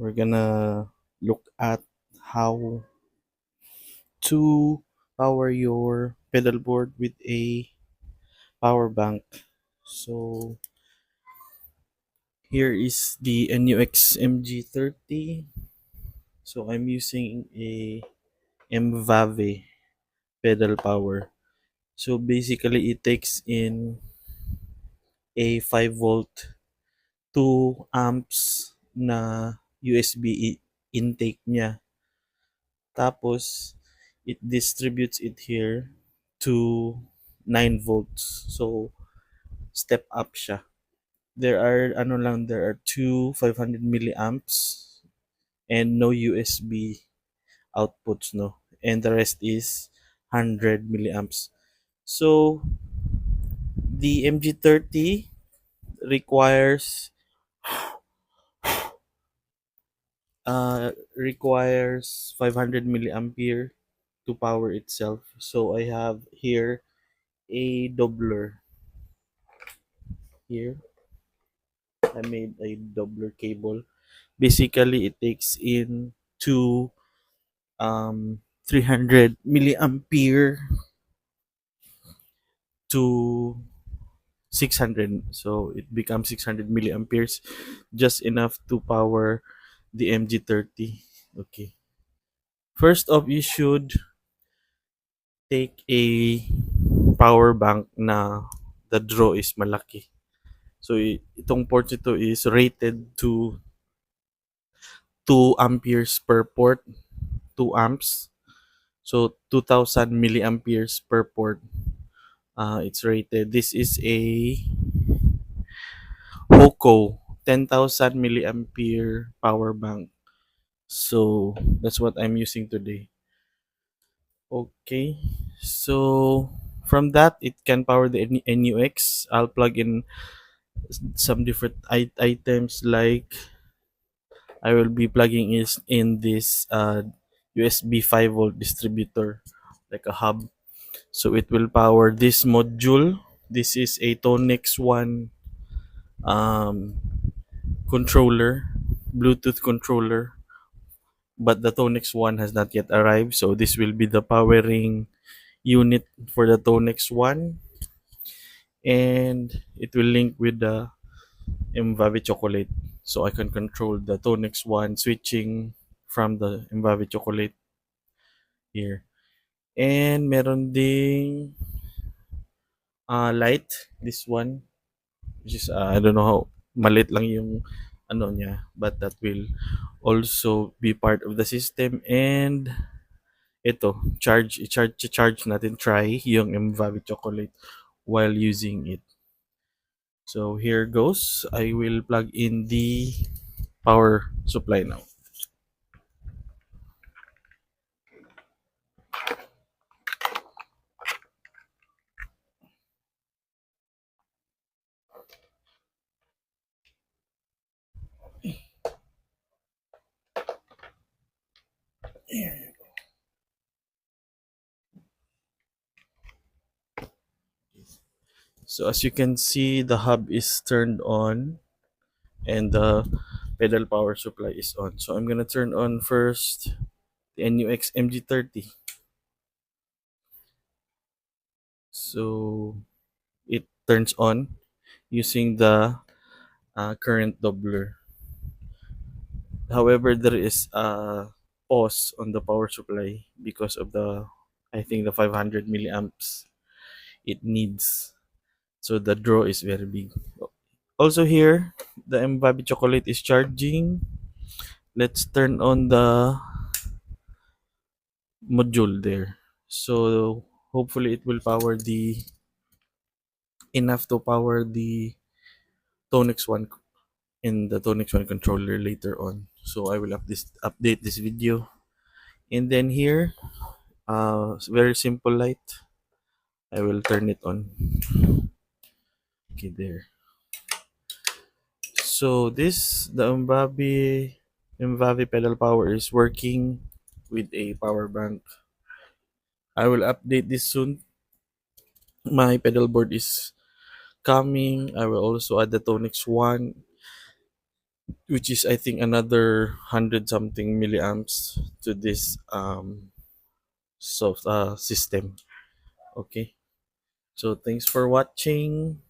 we're gonna look at how to power your pedal board with a power bank. So here is the NUX MG30. So I'm using a MVAVE pedal power. So basically it takes in a 5 volt 2 amps na USB intake niya. Tapos it distributes it here to 9 volts. So step up siya. There are two 500 milliamps and no USB outputs, no. And the rest is 100 milliamps. So the MG30 requires requires 500 milliampere to power itself. So I have here a doubler here. I made a doubler cable. Basically, it takes in two 300 milliampere to 600. So it becomes 600 milliamperes, just enough to power the MG30. Okay. First off, you should take a power bank na the draw is malaki. So itong port ito is rated to 2 amperes per port, 2 amps. So 2000 milliamperes per port. It's rated. This is a Hoco 10,000 milliampere power bank. So that's what I'm using today. Okay. So from that, it can power the NUX. I'll plug in some different items, like I will be plugging is in this USB 5 volt distributor, like a hub. So it will power this module. This is a Tonix 1 um, controller, Bluetooth controller, but the Tonix 1 has not yet arrived. So this will be the powering unit for the Tonix 1, and it will link with the Mvavi chocolate. So I can control the Tonix 1 switching from the Mvavi chocolate here. And meron ding light, this one, which is I don't know how malit lang yung ano niya, but that will also be part of the system. And ito, charge natin, try yung Mvavi chocolate while using it. So here goes. I will plug in the power supply now. So as you can see, the hub is turned on and the pedal power supply is on. So I'm gonna turn on first the NUX MG30. So it turns on using the current doubler. However, there is a pause on the power supply because of the, I think, the 500 milliamps it needs. So the draw is very big. Also here, the Mbabi chocolate is charging. Let's turn on the module there. So hopefully it will power the enough to power the Tonix 1 in the Tonix 1 controller later on. So I will update this video. And then here, very simple light. I will turn it on. Okay, there. So this, the Mvavi pedal power is working with a power bank. I will update this soon. My pedal board is coming. I will also add the Tonix 1. which is I think another 100 something milliamps to this soft system. Okay, so thanks for watching.